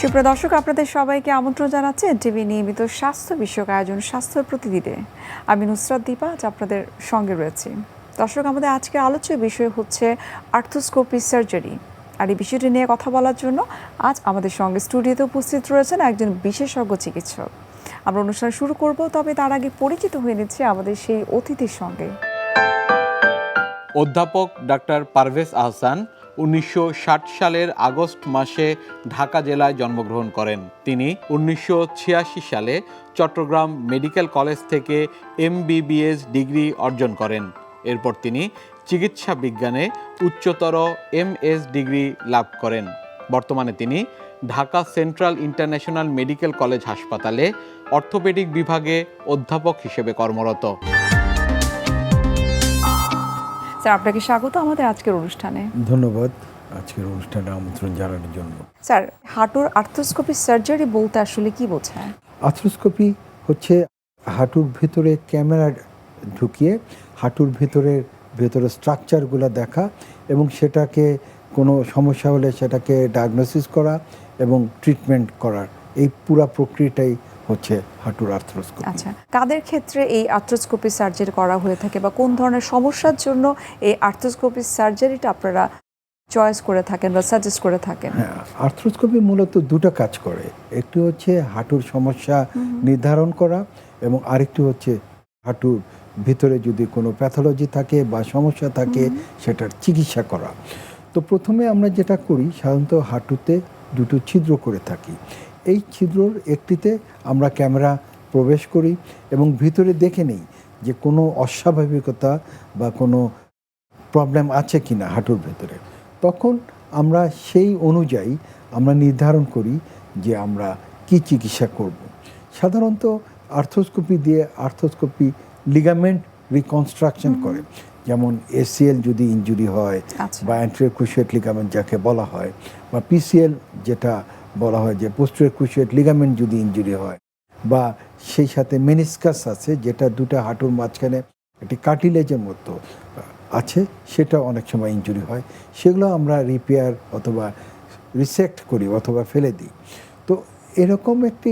সুপ্রিয় দর্শক, আপনাদের সবাইকে আমন্ত্রণ জানাচ্ছি এনটিভি নিয়মিত স্বাস্থ্য বিষয়ক আয়োজন স্বাস্থ্য প্রতিদিনে। আমি নুসরাত দীপা আজ আপনাদের সঙ্গে রয়েছি। দর্শক, আমাদের আজকের আলোচ্য বিষয় হচ্ছে আর্থ্রোস্কোপি সার্জারি। আর এই বিষয়টি নিয়ে কথা বলার জন্য আজ আমাদের সঙ্গে স্টুডিওতে উপস্থিত রয়েছেন একজন বিশেষজ্ঞ চিকিৎসক। আমরা অনুষ্ঠান শুরু করব, তবে তার আগে পরিচিত হয়ে নিচ্ছি আমাদের সেই অতিথির সঙ্গে। অধ্যাপক ডাক্তার পারভেজ আহসান 1960 সালের আগস্ট মাসে ঢাকা জেলায় জন্মগ্রহণ করেন। তিনি 1986 সালে চট্টগ্রাম মেডিকেল কলেজ থেকে MBBS ডিগ্রি অর্জন করেন। এরপর তিনি চিকিৎসা বিজ্ঞানে উচ্চতর MS ডিগ্রি লাভ করেন। বর্তমানে তিনি Dhaka central international medical college হাসপাতালে অর্থোপেডিক বিভাগে অধ্যাপক হিসেবে কর্মরত। স্যার, আপনাকে স্বাগত আমাদের আজকের অনুষ্ঠানে। ধন্যবাদ আজকের অনুষ্ঠানে আমন্ত্রণ জানানোর জন্য। স্যার, হাঁটুর আর্থ্রোস্কোপি সার্জারি বলতে আসলে কি বোঝায়? আর্থ্রোস্কোপি হচ্ছে হাঁটুর ভিতরে ক্যামেরা ঢুকিয়ে হাঁটুর ভেতরে স্ট্রাকচারগুলো দেখা এবং সেটাকে কোনো সমস্যা হলে সেটাকে ডায়াগনোসিস করা এবং ট্রিটমেন্ট করার, এই পুরো প্রক্রিয়াটাই হচ্ছে হাঁটুর আর্থ্রোস্কোপি। আচ্ছা, কাদের ক্ষেত্রে এই আর্থ্রোস্কোপি সার্জারি করা হয়ে থাকে বা কোন ধরনের সমস্যার জন্য এই আর্থ্রোস্কোপি সার্জারিটা আপনারা চয়েস করে থাকেন বা সাজেস্ট করে থাকেন? হ্যাঁ, আর্থ্রোস্কোপি মূলত দুটো কাজ করে। একটি হচ্ছে হাঁটুর সমস্যা নির্ধারণ করা এবং আরেকটি হচ্ছে হাঁটুর ভিতরে যদি কোনো প্যাথোলজি থাকে বা সমস্যা থাকে সেটার চিকিৎসা করা। তো প্রথমে আমরা যেটা করি, সাধারণত হাঁটুতে দুটো ছিদ্র করে থাকি। এই ছিদ্রর একটিতে আমরা ক্যামেরা প্রবেশ করি এবং ভিতরে দেখে নেই যে কোনো অস্বাভাবিকতা বা কোনো প্রবলেম আছে কি না হাঁটুর ভেতরে। তখন আমরা সেই অনুযায়ী আমরা নির্ধারণ করি যে আমরা কি চিকিৎসা করব। সাধারণত আর্থ্রোস্কোপি লিগামেন্ট রিকনস্ট্রাকশন করে, যেমন ACL যদি ইনজুরি হয় বা অ্যান্টেরিয়র ক্রুশিয়েট লিগামেন্ট যাকে বলা হয়, বা PCL যেটা বলা হয় যে পোস্টেরিয়র ক্রুশিয়েট লিগামেন্ট যদি ইনজুরি হয়, বা সেই সাথে মেনিসকাস আছে যেটা দুটো হাঁটুর মাঝখানে একটি কার্টিলেজের মতো আছে, সেটা অনেক সময় ইনজুরি হয়, সেগুলো আমরা রিপেয়ার অথবা রিসেক্ট করি অথবা ফেলে দিই। তো এরকম একটি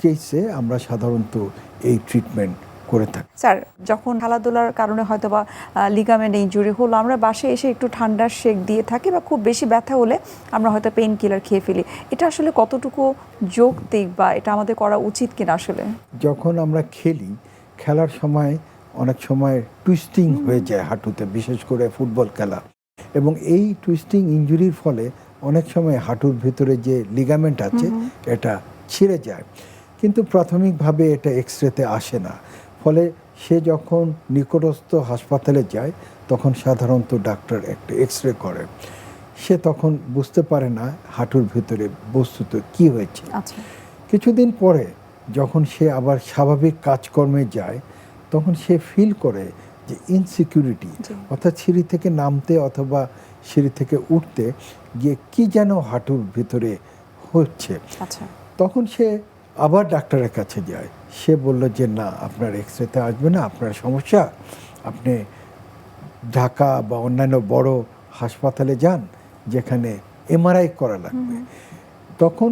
কেসে আমরা সাধারণত এই ট্রিটমেন্ট করে থাকি। স্যার, যখন খেলাধুলার কারণে হয়তো বা লিগামেন্ট ইনজুরি হলো, আমরা বাসায় এসে একটু ঠান্ডার শেক দিয়ে থাকি বা খুব বেশি ব্যথা হলে আমরা হয়তো পেইন কিলার খেয়ে ফেলি। এটা আসলে কতটুকু যৌক্তিক বা এটা আমাদের করা উচিত কিনা? আসলে যখন আমরা খেলার সময় অনেক সময় টুইস্টিং হয়ে যায় হাঁটুতে, বিশেষ করে ফুটবল খেলা, এবং এই টুইস্টিং ইনজুরির ফলে অনেক সময় হাঁটুর ভিতরে যে লিগামেন্ট আছে এটা ছিঁড়ে যায়, কিন্তু প্রাথমিকভাবে এটা এক্সরেতে আসে না। ফলে সে যখন নিকটস্থ হাসপাতালে যায় তখন সাধারণত ডাক্তার একটা এক্সরে করে, সে তখন বুঝতে পারে না হাঁটুর ভিতরে বস্তুত কি হয়েছে। কিছুদিন পরে যখন সে আবার স্বাভাবিক কাজকর্মে যায় তখন সে ফিল করে যে ইনসিকিউরিটি, অর্থাৎ সিঁড়ি থেকে নামতে অথবা সিঁড়ি থেকে উঠতে গিয়ে কি যেন হাঁটুর ভিতরে হচ্ছে। তখন সে আবার ডাক্তারের কাছে যায়, সে বলল যে না, আপনার এক্সরেতে আসবে না, আপনার সমস্যা, আপনি ঢাকা বা অন্যান্য বড় হাসপাতালে যান যেখানে MRI করা লাগবে। তখন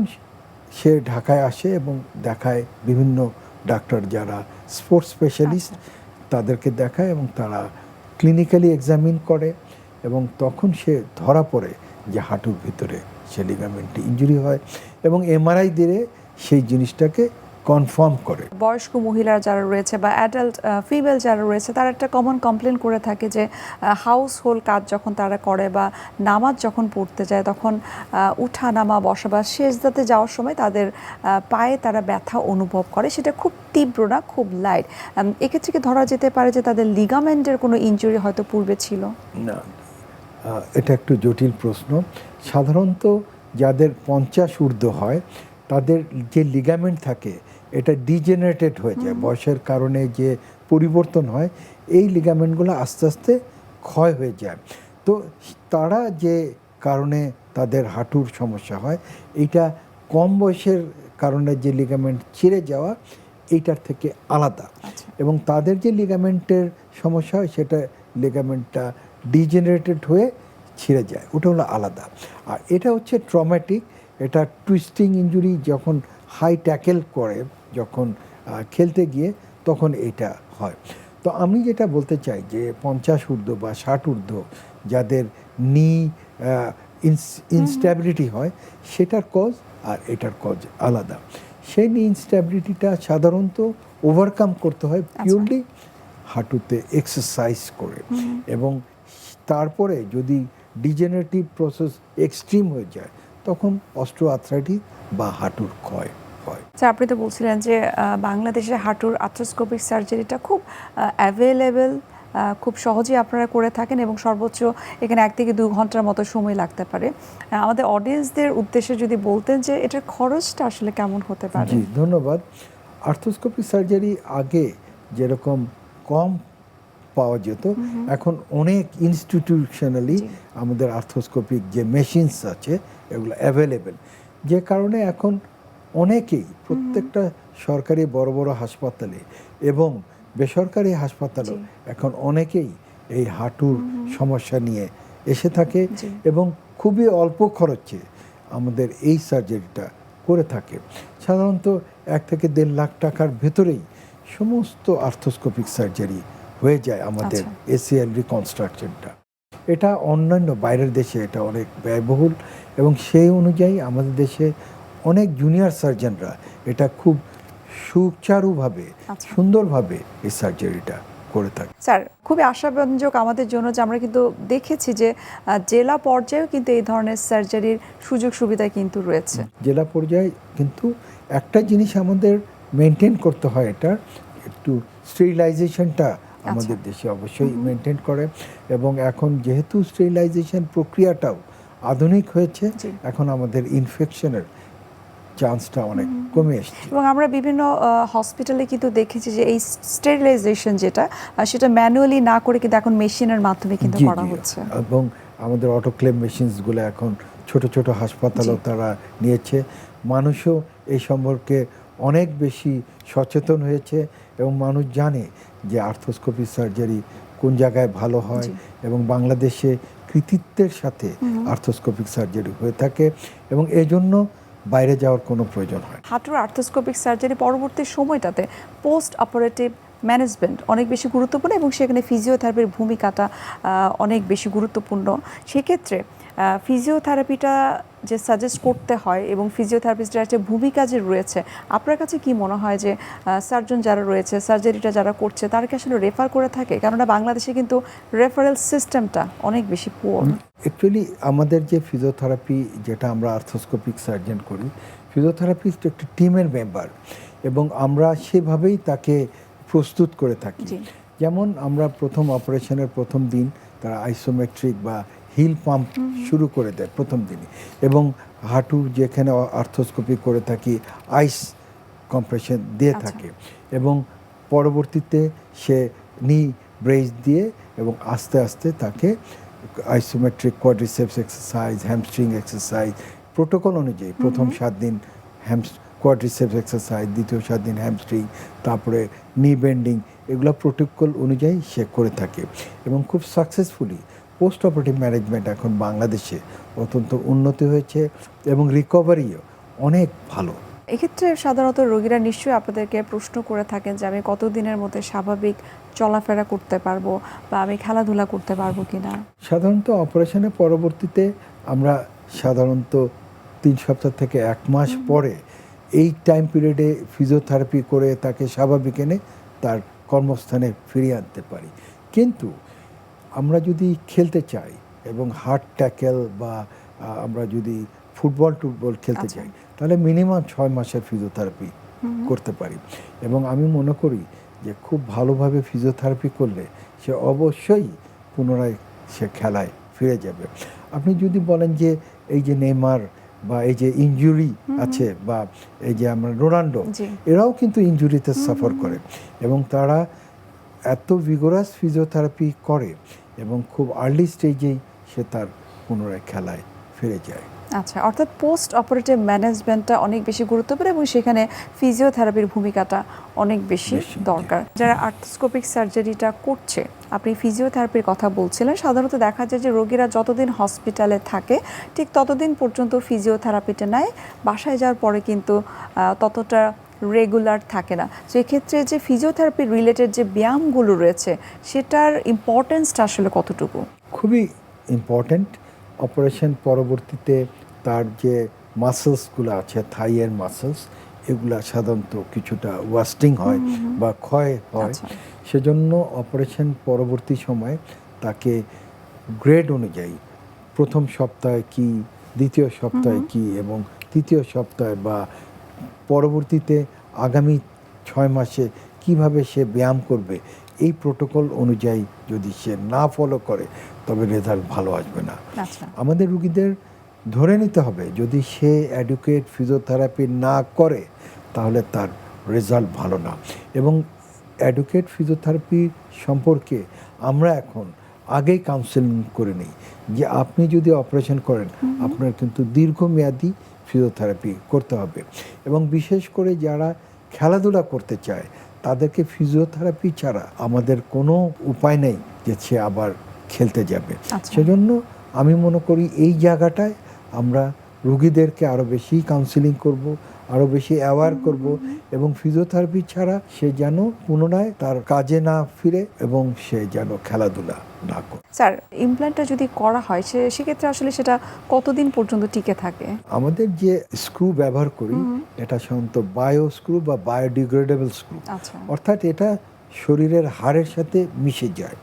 সে ঢাকায় আসে এবং দেখায় বিভিন্ন ডাক্তার যারা স্পোর্টস স্পেশালিস্ট, তাদেরকে দেখায় এবং তারা ক্লিনিক্যালি এক্সামিন করে এবং তখন সে ধরা পড়ে যে হাঁটুর ভিতরে সে লিগামেন্টে ইনজুরি হয় এবং MRI দিয়ে সেই জিনিসটাকে কনফার্ম করে। বয়স্ক মহিলারা যারা রয়েছে বা অ্যাডাল্ট ফিমেল যারা রয়েছে, তারা একটা কমন কমপ্লেন করে থাকে যে হাউস হোল্ড কাজ যখন তারা করে বা নামাজ যখন পড়তে যায় তখন উঠা নামা বসা বা সেজদাতে যাওয়ার সময় তাদের পায়ে তারা ব্যথা অনুভব করে, সেটা খুব তীব্র না, খুব লাইট। এক্ষেত্রে কি ধরা যেতে পারে যে তাদের লিগামেন্টের কোনো ইনজুরি হয়তো পূর্বে ছিল? না, এটা একটু জটিল প্রশ্ন। সাধারণত যাদের 50 ঊর্ধ্ব হয় তাদের যে লিগামেন্ট থাকে এটা ডিজেনারেটেড হয়ে যায়, বয়সের কারণে যে পরিবর্তন হয়, এই লিগামেন্টগুলো আস্তে আস্তে ক্ষয় হয়ে যায়। তো তারা যে কারণে তাদের হাঁটুর সমস্যা হয়, এইটা কম বয়সের কারণে যে লিগামেন্ট ছিঁড়ে যাওয়া এইটার থেকে আলাদা। এবং তাদের যে লিগামেন্টের সমস্যা হয় সেটা লিগামেন্টটা ডিজেনারেটেড হয়ে ছিঁড়ে যায়, ওটা হলো আলাদা। আর এটা হচ্ছে ট্রমাটিক, এটা টুইস্টিং ইনজুরি যখন হাই ট্যাকেল করে, যখন খেলতে গিয়ে তখন এটা হয়। তো আমি যেটা বলতে চাই যে 50 ঊর্ধ্ব বা 60 ঊর্ধ্ব যাদের নি ইনস্ট্যাবিলিটি হয়, সেটার কজ আর এটার কজ আলাদা। সেই নি ইনস্ট্যাবিলিটিটা সাধারণত ওভারকাম করতে হয় পিওরলি হাঁটুতে এক্সারসাইজ করে, এবং তারপরে যদি ডিজেনারেটিভ প্রসেস এক্সট্রিম হয়ে যায় তখন অস্টিওআর্থ্রাইটিস বা হাঁটুর ক্ষয় হয়। স্যার, আপনি তো বলছিলেন যে বাংলাদেশে হাঁটুর আর্থ্রোস্কোপিক সার্জারিটা খুব অ্যাভেলেবেল, খুব সহজেই আপনারা করে থাকেন এবং সর্বোচ্চ এখানে 1 থেকে 2 ঘন্টার মতো সময় লাগতে পারে। আমাদের অডিয়েন্সদের উদ্দেশ্যে যদি বলতেন যে এটার খরচটা আসলে কেমন হতে পারে? জি, ধন্যবাদ। আর্থ্রোস্কোপিক সার্জারি আগে যেরকম কম পাওয়া যেত, এখন অনেক ইনস্টিটিউশনালি আমাদের আর্থ্রোস্কোপিক যে মেশিনস আছে এগুলো অ্যাভেলেবেল, যে কারণে এখন অনেকেই প্রত্যেকটা সরকারি বড় বড় হাসপাতালে এবং বেসরকারি হাসপাতালেও এখন অনেকেই এই হাঁটুর সমস্যা নিয়ে এসে থাকে এবং খুবই অল্প খরচে আমাদের এই সার্জারিটা করে থাকে। সাধারণত 1 থেকে 1.5 লাখ টাকার ভেতরেই সমস্ত আর্থ্রোস্কোপিক সার্জারি হয়ে যায় আমাদের এসিএল রিকনস্ট্রাকশনটা। এটা অন্যান্য বাইরের দেশে এটা অনেক ব্যয়বহুল, এবং সেই অনুযায়ী আমাদের দেশে অনেক জুনিয়র সার্জনরা এটা খুব সুচারুভাবে সুন্দরভাবে এই সার্জারিটা করে থাকে। স্যার, খুবই আশাব্যঞ্জক আমাদের জন্য যে আমরা কিন্তু দেখেছি যে জেলা পর্যায়েও কিন্তু এই ধরনের সার্জারির সুযোগ সুবিধা কিন্তু রয়েছে। জেলা পর্যায়ে কিন্তু একটা জিনিস আমাদের মেনটেন করতে হয়, এটা একটু স্টেরিলাইজেশনটা আমাদের দেশে অবশ্যই মেনটেন করে, এবং এখন যেহেতু স্টেরিলাইজেশন প্রক্রিয়াটাও আধুনিক হয়েছে, এখন আমাদের ইনফেকশনের চান্সটা অনেক কমে এসেছে। এবং আমরা বিভিন্ন হসপিটালে কিন্তু দেখেছি যে এই স্টেরিলাইজেশন যেটা সেটা ম্যানুয়ালি না করে কিন্তু এখন মেশিনের মাধ্যমে কিন্তু করা হচ্ছে, এবং আমাদের অটোক্লেভ মেশিনসগুলো এখন ছোট ছোট হাসপাতালও তারা নিয়েছে। মানুষও এই সম্পর্কে অনেক বেশি সচেতন হয়েছে, এবং মানুষ জানে যে আর্থ্রোস্কোপি সার্জারি কোন জায়গায় ভালো হয়, এবং বাংলাদেশে কৃতিত্বের সাথে আর্থ্রোস্কোপিক সার্জারি হয়ে থাকে, এবং এই জন্য বাইরে যাওয়ার কোনো প্রয়োজন হয়। হাঁটুর আর্থ্রোস্কোপিক সার্জারি পরবর্তী সময়টাতে পোস্ট অপারেটিভ ম্যানেজমেন্ট অনেক বেশি গুরুত্বপূর্ণ, এবং সেখানে ফিজিওথেরাপির ভূমিকাটা অনেক বেশি গুরুত্বপূর্ণ। সেক্ষেত্রে ফিজিওথেরাপিটা যে সাজেস্ট করতে হয় এবং ফিজিওথেরাপিস্টের একটা ভূমিকা যে রয়েছে, আপনার কাছে কি মনে হয় যে সার্জন যারা রয়েছে, সার্জারিটা যারা করছে, তারা কি আসলে রেফার করে থাকে? কেননা বাংলাদেশে কিন্তু রেফারেল সিস্টেমটা অনেক বেশি পুয়ার। অ্যাকচুয়ালি আমাদের যে ফিজিওথেরাপি যেটা আমরা আর্থ্রোস্কোপিক সার্জন করি, ফিজিওথেরাপিস্ট একটি টিমের মেম্বার, এবং আমরা সেভাবেই তাকে প্রস্তুত করে থাকি। যেমন আমরা প্রথম অপারেশনের প্রথম দিন তারা আইসোমেট্রিক বা হিল পাম্প শুরু করে দেয় প্রথম দিনই, এবং হাঁটু যেখানে আর্থ্রোস্কোপি করে থাকি আইস কম্প্রেশন দিয়ে থাকে, এবং পরবর্তীতে সে নি ব্রেস দিয়ে এবং আস্তে আস্তে তাকে isometric quadriceps exercise, hamstring exercise protocol অনুযায়ী প্রথম 7 দিন কোয়াড্রিসেপস এক্সারসাইজ, দ্বিতীয় 7 দিন হ্যামস্ট্রিং, তারপরে নি বেন্ডিং, এগুলো প্রোটোকল অনুযায়ী সে করে থাকে, এবং খুব সাকসেসফুলি পোস্ট অপারেটিভ ম্যানেজমেন্ট এখন বাংলাদেশে অত্যন্ত উন্নতি হয়েছে, এবং রিকভারিও অনেক ভালো। এক্ষেত্রে সাধারণত রোগীরা নিশ্চয়ই আপনাদেরকে প্রশ্ন করে থাকেন যে আমি কতদিনের মধ্যে স্বাভাবিক চলাফেরা করতে পারবো বা আমি খেলাধুলা করতে পারবো কিনা? সাধারণত অপারেশনের পরবর্তীতে আমরা সাধারণত 3 সপ্তাহ থেকে 1 মাস পরে এই টাইম পিরিয়ডে ফিজিওথেরাপি করে তাকে স্বাভাবিক এনে তার কর্মস্থানে ফিরিয়ে আনতে পারি। কিন্তু আমরা যদি খেলতে চাই এবং হার্ড ট্যাকেল বা আমরা যদি ফুটবল খেলতে চাই, তাহলে মিনিমাম 6 মাসের ফিজিওথেরাপি করতে পারি, এবং আমি মনে করি যে খুব ভালোভাবে ফিজিওথেরাপি করলে সে অবশ্যই পুনরায় সে খেলায় ফিরে যাবে। আপনি যদি বলেন যে এই যে নেইমার বা এই যে ইনজুরি আছে বা এই যে আমরা রোনাল্ডো, এরাও কিন্তু ইনজুরিতে সাফার করে, এবং তারা এত ভিগোরাস ফিজিওথেরাপি করে এবং খুব আর্লি স্টেজেই সে তার পুনরায় খেলায় ফিরে যায়। আচ্ছা, অর্থাৎ পোস্ট অপারেটিভ ম্যানেজমেন্টটা অনেক বেশি গুরুত্বপূর্ণ, এবং সেখানে ফিজিওথেরাপির ভূমিকাটা অনেক বেশি দরকার। যারা আর্থ্রোস্কোপিক সার্জারিটা করছে আপনি ফিজিওথেরাপির কথা বলছিলেন। সাধারণত দেখা যায় যে রোগীরা যতদিন হসপিটালে থাকে ঠিক ততদিন পর্যন্ত ফিজিওথেরাপিটা নেয়, বাসায় যাওয়ার পরে কিন্তু ততটা রেগুলার থাকে না। সেক্ষেত্রে যে ফিজিওথেরাপি রিলেটেড যে ব্যায়ামগুলো রয়েছে সেটার ইম্পর্টেন্সটা আসলে কতটুকু? খুবই ইম্পর্ট্যান্ট। অপারেশন পরবর্তীতে তার যে মাসেলসগুলো আছে, থাইয়ের মাসেলস, এগুলা সাধারণত কিছুটা ওয়াস্টিং হয় বা ক্ষয় হয়। আচ্ছা। সেজন্য অপারেশন পরবর্তী সময় তাকে গ্রেড অনুযায়ী প্রথম সপ্তাহে কি, দ্বিতীয় সপ্তাহে কি এবং তৃতীয় সপ্তাহে বা পরবর্তীতে আগামী 6 মাসে কিভাবে সে ব্যায়াম করবে, এই প্রোটোকল অনুযায়ী যদি সে না ফলো করে তবে রেজাল্ট ভালো আসবে না। আচ্ছা। আমাদের রুগীদের ধরে নিতে হবে যদি সে অ্যাডুকেট ফিজিওথেরাপি না করে তাহলে তার রেজাল্ট ভালো না। এবং অ্যাডুকেট ফিজিওথেরাপি সম্পর্কে আমরা এখন আগেই কাউন্সেলিং করে নিই যে আপনি যদি অপারেশন করেন আপনার কিন্তু দীর্ঘমেয়াদী ফিজিওথেরাপি করতে হবে। এবং বিশেষ করে যারা খেলাধুলা করতে চায় তাদেরকে ফিজিওথেরাপি ছাড়া আমাদের কোনো উপায় নেই যে সে আবার খেলতে যাবে। আচ্ছা। সেজন্য আমি মনে করি এই জায়গাটায় আমরা রুগীদেরকে আরও বেশি কাউন্সিলিং করব, আরও বেশি অ্যাওয়ার করব এবং ফিজিওথেরাপি ছাড়া সে যেন পুনরায় তার কাজে না ফিরে এবং সে যেন খেলাধুলা না করে। স্যার, ইমপ্ল্যান্টটা যদি করা হয় সেক্ষেত্রে আসলে সেটা কতদিন পর্যন্ত টিকে থাকে? আমাদের যে স্ক্রু ব্যবহার করি এটা সাধারণত বায়ো স্ক্রু বা বায়োডিগ্রেডেবল স্ক্রু, আচ্ছা। অর্থাৎ এটা শরীরের হাড়ের সাথে মিশে যায়।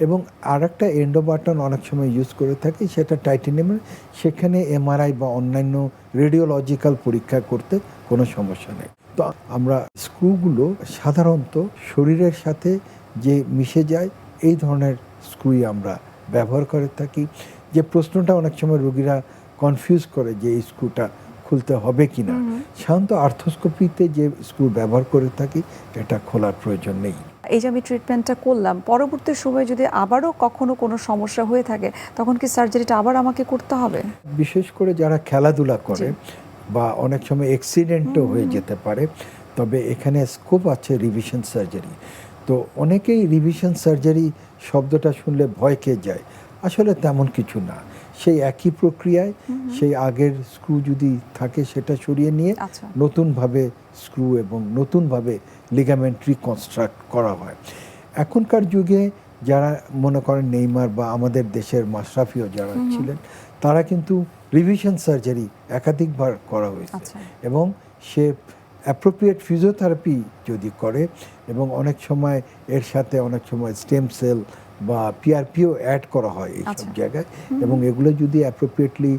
এবং আর একটা এন্ডো বাটন অনেক সময় ইউজ করে থাকি, সেটা টাইটেনিয়ামের, সেখানে এমআরআই বা অন্যান্য রেডিওলজিক্যাল পরীক্ষা করতে কোনো সমস্যা নেই। তো আমরা স্ক্রুগুলো সাধারণত শরীরের সাথে যে মিশে যায় এই ধরনের স্ক্রুই আমরা ব্যবহার করে থাকি। যে প্রশ্নটা অনেক সময় রোগীরা কনফিউজ করে যে এই স্ক্রুটা খুলতে হবে কি না, সাধারণত আর্থ্রোস্কোপিতে যে স্ক্রু ব্যবহার করে থাকি এটা খোলার প্রয়োজন নেই। এই যে আমি ট্রিটমেন্টটা করলাম, পরবর্তী সময়ে যদি আবারও কখনো কোনো সমস্যা হয়ে থাকে তখন কি সার্জারিটা আবার আমাকে করতে হবে? বিশেষ করে যারা খেলাধুলা করে বা অনেক সময় অ্যাক্সিডেন্টও হয়ে যেতে পারে, তবে এখানে স্কোপ আছে রিভিশন সার্জারি। তো অনেকেই রিভিশন সার্জারি শব্দটা শুনলে ভয় খেয়ে যায়, আসলে তেমন কিছু না। সেই একই প্রক্রিয়ায় সেই আগের স্ক্রু যদি থাকে সেটা সরিয়ে নিয়ে আচ্ছা। নতুনভাবে স্ক্রু এবং নতুনভাবে লিগামেন্ট রিকনস্ট্রাক্ট করা হয়। এখনকার যুগে যারা মনে করেন নেইমার বা আমাদের দেশের মাশরাফিও যারা ছিলেন তারা কিন্তু রিভিশন সার্জারি একাধিকবার করা হয়েছে। আচ্ছা। এবং সে অ্যাপ্রোপ্রিয়েট ফিজিওথেরাপি যদি করে এবং অনেক সময় এর সাথে অনেক সময় স্টেম সেল বা পিআরপিও অ্যাড করা হয় এইসব আচ্ছা। জায়গায়, এবং এগুলো যদি অ্যাপ্রোপ্রিয়েটলি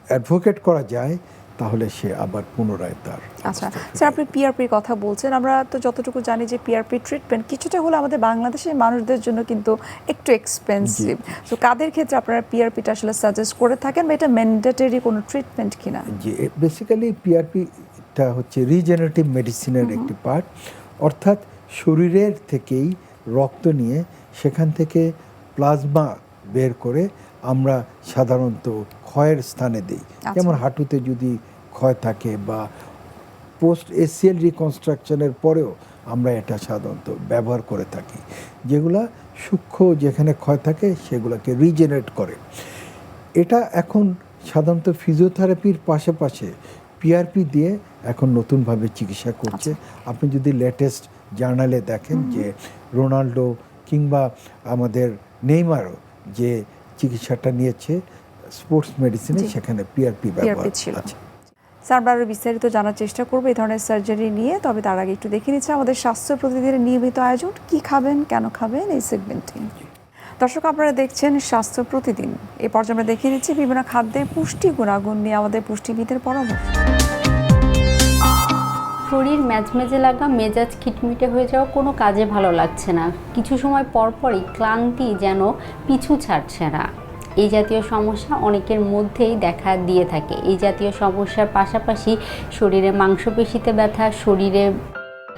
অ্যাডভোকেট করা যায় তাহলে সে আবার পুনরায় তার। আচ্ছা স্যার, আপনি পিআরপির কথা বলছেন, আমরা তো যতটুকু জানি যে পিআরপি ট্রিটমেন্ট কিছুটা হলে আমাদের বাংলাদেশের মানুষদের জন্য কিন্তু একটু এক্সপেন্সিভ। তো কাদের ক্ষেত্রে আপনারা পিআরপিটা আসলে সাজেস্ট করে থাকেন বা এটা ম্যান্ডেটরি কোনো ট্রিটমেন্ট কিনা? যে বেসিক্যালি পিআরপিটা হচ্ছে রিজেনারেটিভ মেডিসিনের একটি পার্ট, অর্থাৎ শরীরের থেকেই রক্ত নিয়ে সেখান থেকে প্লাজমা বের করে আমরা সাধারণত ক্ষয়ের স্থানে দিই। যেমন হাঁটুতে যদি ক্ষয় থাকে বা পোস্ট এসিএল রিকনস্ট্রাকশনের পরেও আমরা এটা সাধারণত ব্যবহার করে থাকি, যেগুলা সূক্ষ্ম যেখানে ক্ষয় থাকে সেগুলোকে রিজেনারেট করে। এটা এখন সাধারণত ফিজিওথেরাপির পাশাপাশি পিআরপি দিয়ে এখন নতুনভাবে চিকিৎসা করছে। আপনি যদি লেটেস্ট জার্নালে দেখেন যে রোনাল্ডো কিংবা আমাদের নেইমারও যে চিকিৎসাটা নিয়েছে স্পোর্টস মেডিসিনে, সেখানে পিআরপি ব্যবহার আছে। স্যার, আমরা আরও বিস্তারিত জানার চেষ্টা করবো এই ধরনের সার্জারি নিয়ে, তবে তার আগে একটু দেখে নিচ্ছে আমাদের স্বাস্থ্য প্রতিদিনের নিয়মিত আয়োজন কি খাবেন কেন খাবেন এই সেগমেন্টে। দর্শক, আপনারা দেখছেন স্বাস্থ্য প্রতিদিন। এই পর্যায়ে আমরা দেখে নিচ্ছি বিভিন্ন খাদ্যের পুষ্টি গুণাগুণ নিয়ে আমাদের পুষ্টিবিদের পরামর্শ। শরীর ম্যাজমেজে লাগা, মেজাজ খিটমিটে হয়ে যাওয়া, কোনো কাজে ভালো লাগছে না, কিছু সময় পরপরই ক্লান্তি যেন পিছু ছাড়ছে না, এই জাতীয় সমস্যা অনেকের মধ্যেই দেখা দিয়ে থাকে। এই জাতীয় সমস্যার পাশাপাশি শরীরে মাংসপেশিতে ব্যথা, শরীরে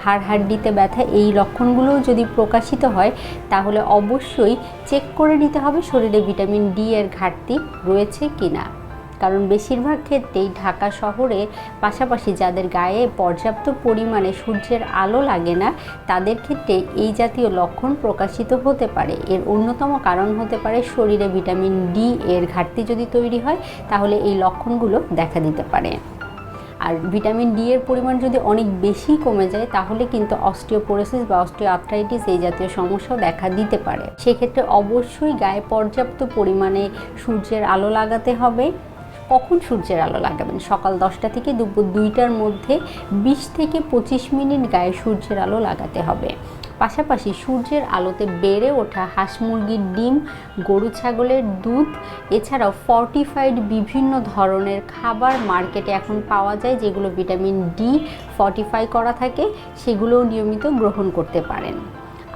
হাড়হাড্ডিতে ব্যথা, এই লক্ষণগুলোও যদি প্রকাশিত হয় তাহলে অবশ্যই চেক করে নিতে হবে শরীরে ভিটামিন ডি এর ঘাটতি রয়েছে কিনা। কারণ বেশিরভাগ ক্ষেত্রেই ঢাকা শহরে পাশাপাশি যাদের গায়ে পর্যাপ্ত পরিমাণে সূর্যের আলো লাগে না তাদের ক্ষেত্রে এই জাতীয় লক্ষণ প্রকাশিত হতে পারে। এর অন্যতম কারণ হতে পারে শরীরে ভিটামিন ডি এর ঘাটতি যদি তৈরি হয় তাহলে এই লক্ষণগুলো দেখা দিতে পারে। আর ভিটামিন ডি এর পরিমাণ যদি অনেক বেশি কমে যায় তাহলে কিন্তু অস্টিওপোরোসিস বা অস্টিওআর্থ্রাইটিস এই জাতীয় সমস্যাও দেখা দিতে পারে। সেক্ষেত্রে অবশ্যই গায়ে পর্যাপ্ত পরিমাণে সূর্যের আলো লাগাতে হবে। কখন সূর্যের আলো লাগাবেন? সকাল 10টা থেকে দুপুর 2টার মধ্যে 20 থেকে 25 মিনিট গায়ে সূর্যের আলো লাগাতে হবে। পাশাপাশি সূর্যের আলোতে বেড়ে ওঠা হাঁস মুরগির ডিম, গরু ছাগলের দুধ, এছাড়াও ফর্টিফাইড বিভিন্ন ধরনের খাবার মার্কেটে এখন পাওয়া যায় যেগুলো ভিটামিন ডি ফর্টিফাই করা থাকে, সেগুলোও নিয়মিত গ্রহণ করতে পারেন।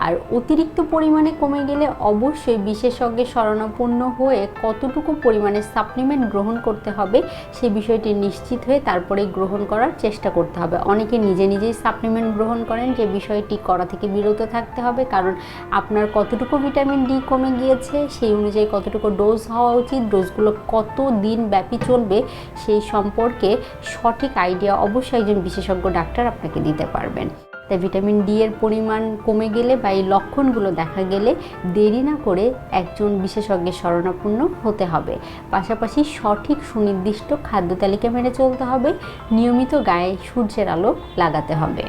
আর অতিরিক্ত পরিমাণে কমে গেলে অবশ্যই বিশেষজ্ঞের শরণাপন্ন হয়ে কতটুকু পরিমাণে সাপ্লিমেন্ট গ্রহণ করতে হবে সে বিষয়টি নিশ্চিত হয়ে তারপরে গ্রহণ করার চেষ্টা করতে হবে। অনেকে নিজে নিজেই সাপ্লিমেন্ট গ্রহণ করেন, যে বিষয়টি করা থেকে বিরত থাকতে হবে, কারণ আপনার কতটুকু ভিটামিন ডি কমে গিয়েছে সেই অনুযায়ী কতটুকু ডোজ হওয়া উচিত, ডোজগুলো কত দিন ব্যাপী চলবে সেই সম্পর্কে সঠিক আইডিয়া অবশ্যই একজন বিশেষজ্ঞ ডাক্তার আপনাকে দিতে পারবেন। তাই ভিটামিন ডি এর পরিমাণ কমে গেলে বা এই লক্ষণগুলো দেখা গেলে দেরি না করে একজন বিশেষজ্ঞের শরণাপন্ন হতে হবে। পাশাপাশি সঠিক সুনির্দিষ্ট খাদ্য তালিকা মেনে চলতে হবে, নিয়মিত গায়ে সূর্যের আলো লাগাতে হবে।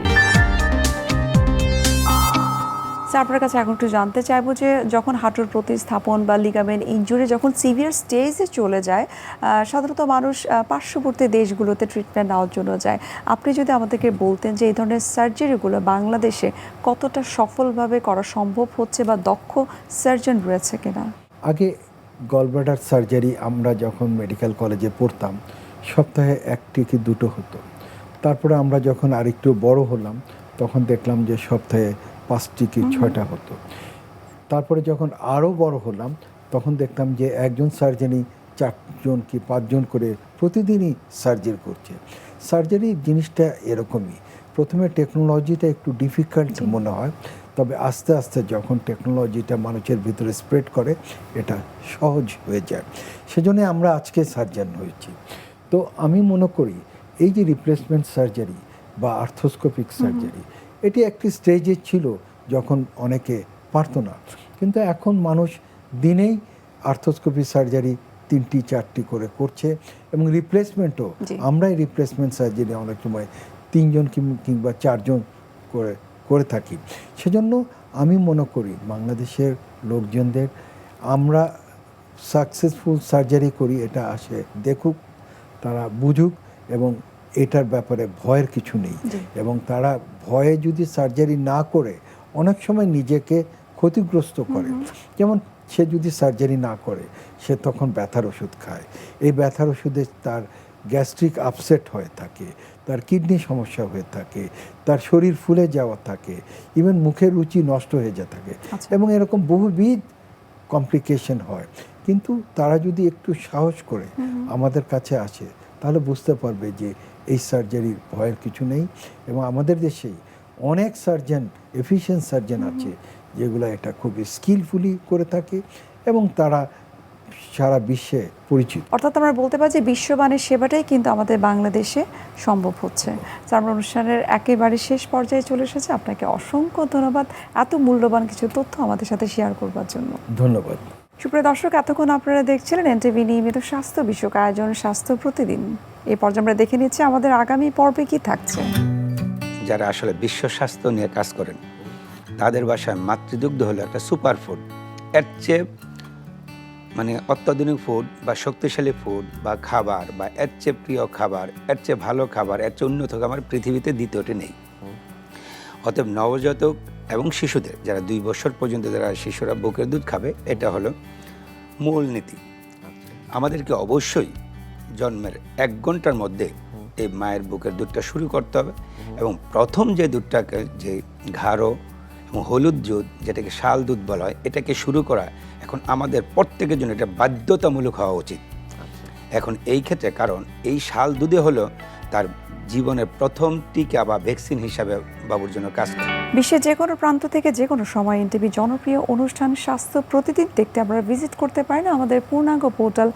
আপনার কাছে এখন একটু জানতে চাইবো যে যখন হাঁটুর প্রতিস্থাপন বা লিগামেন্ট ইনজুরি যখন সিভিয়ার স্টেজে চলে যায়, সাধারণত মানুষ পার্শ্ববর্তী দেশগুলোতে ট্রিটমেন্ট নেওয়ার জন্য যায়। আপনি যদি আমাদেরকে বলতেন যে এই ধরনের সার্জারিগুলো বাংলাদেশে কতটা সফলভাবে করা সম্ভব হচ্ছে বা দক্ষ সার্জন রয়েছে কিনা? আগে গলব্লাডার সার্জারি আমরা যখন মেডিকেল কলেজে পড়তাম সপ্তাহে 1 থেকে 2 হতো। তারপরে আমরা যখন আরেকটু বড় হলাম তখন দেখলাম যে সপ্তাহে 5 থেকে 6টা হতো। তারপরে যখন আরও বড় হলাম তখন দেখতাম যে একজন সার্জনই 4 জন কি 5 জন করে প্রতিদিনই সার্জারি করছে। সার্জারি জিনিসটা এরকমই, প্রথমে টেকনোলজিটা একটু ডিফিকাল্ট মনে হয়, তবে আস্তে আস্তে যখন টেকনোলজিটা মানুষের ভিতরে স্প্রেড করে এটা সহজ হয়ে যায়। সেজন্য আমরা আজকে সার্জন হয়েছি। তো আমি মনে করি এই যে রিপ্লেসমেন্ট সার্জারি বা আর্থ্রোস্কোপিক সার্জারি এটি একটি স্টেজে ছিল যখন অনেকে পারতো না, কিন্তু এখন মানুষ দিনেই আর্থ্রোস্কোপি সার্জারি 3টি 4টি করে করছে এবং রিপ্লেসমেন্টও আমরাই রিপ্লেসমেন্ট সার্জারি অনেক সময় 3 জন কিংবা 4 জন করে থাকি। সেজন্য আমি মনে করি বাংলাদেশের লোকজনদের আমরা সাকসেসফুল সার্জারি করি এটা আসে দেখুক, তারা বুঝুক এবং এটার ব্যাপারে ভয়ের কিছু নেই। এবং তারা ভয়ে যদি সার্জারি না করে অনেক সময় নিজেকে ক্ষতিগ্রস্ত করে। যেমন সে যদি সার্জারি না করে সে তখন ব্যথার ওষুধ খায়, এই ব্যথার ওষুধে তার গ্যাস্ট্রিক আপসেট হয়ে থাকে, তার কিডনি সমস্যা হয়ে থাকে, তার শরীর ফুলে যাওয়া থাকে, ইভেন মুখের রুচি নষ্ট হয়ে যা থাকে এবং এরকম বহুবিধ কমপ্লিকেশন হয়। কিন্তু তারা যদি একটু সাহস করে আমাদের কাছে আসে তাহলে বুঝতে পারবে যে এই সার্জারির ভয়ের কিছু নেই। এবং আমাদের দেশেই অনেক সার্জন, এফিশিয়েন্ট সার্জন আছে যেগুলো এটা খুব স্কিলফুলি করে থাকে এবং তারা সারা বিশ্বে পরিচিত। অর্থাৎ আমরা বলতে পারি যে বিশ্বমানের সেবাটাই কিন্তু আমাদের বাংলাদেশে সম্ভব হচ্ছে। আমরা অনুষ্ঠানের একেবারে শেষ পর্যায়ে চলে এসেছে। আপনাকে অসংখ্য ধন্যবাদ এত মূল্যবান কিছু তথ্য আমাদের সাথে শেয়ার করবার জন্য। ধন্যবাদ। সুপ্রিয় দর্শক, এতক্ষণ আপনারা দেখছিলেন এনটিভি নিয়মিত স্বাস্থ্য বিষয়ক আয়োজন স্বাস্থ্য প্রতিদিন। এই পর্যায়ে আমরা দেখে নিচ্ছি আমাদের আগামী পর্বে কি থাকছে। যারা আসলে বিশ্ব স্বাস্থ্য নিয়ে কাজ করেন তাদের বাসায় মাতৃদুগ্ধ হলো একটা সুপার ফুড। এর চেয়ে মানে অত্যাধুনিক ফুড বা শক্তিশালী ফুড বা খাবার বা এর চেয়ে প্রিয় খাবার, এর চেয়ে ভালো খাবার, এর চেয়ে উন্নত খাবার পৃথিবীতে দ্বিতীয়টি নেই। অতএব নবজাতক এবং শিশুদের যারা 2 বছর পর্যন্ত যারা শিশুরা বুকের দুধ খাবে, এটা হলো মূল নীতি। আমাদেরকে অবশ্যই জন্মের 1 ঘন্টার মধ্যে এই মায়ের বুকের দুধটা শুরু করতে হবে এবং প্রথম যে দুধটাকে, যে গাঢ় এবং হলুদ দুধ যেটাকে শাল দুধ বলা হয়, এটাকে শুরু করা এখন আমাদের প্রত্যেকের জন্য এটা বাধ্যতামূলক হওয়া উচিত। এখন এই ক্ষেত্রে কারণ এই শাল দুধে হলো তার জীবনের প্রথম টিকা বা ভ্যাকসিন হিসাবে বাবুর জন্য কাজ করে। বিশ্বের যে কোনো প্রান্ত থেকে যে কোনো সময় এনটিভি জনপ্রিয় অনুষ্ঠান স্বাস্থ্য প্রতিদিন দেখতে আপনারা ভিজিট করতে পারেন আমাদের পূর্ণাঙ্গ পোর্টাল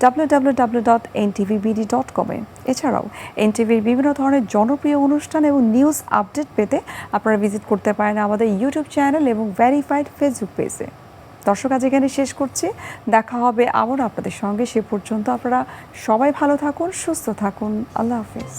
www.ntvbd.com এ। এছাড়াও এনটিভির বিভিন্ন ধরনের জনপ্রিয় অনুষ্ঠান এবং নিউজ আপডেট পেতে আপনারা ভিজিট করতে পারেন আমাদের ইউটিউব চ্যানেল এবং ভেরিফাইড ফেসবুক পেজে। দর্শক আজ এখানে শেষ করছি, দেখা হবে আবার আপনাদের সঙ্গে। সে পর্যন্ত আপনারা সবাই ভালো থাকুন, সুস্থ থাকুন। আল্লাহ হাফেজ।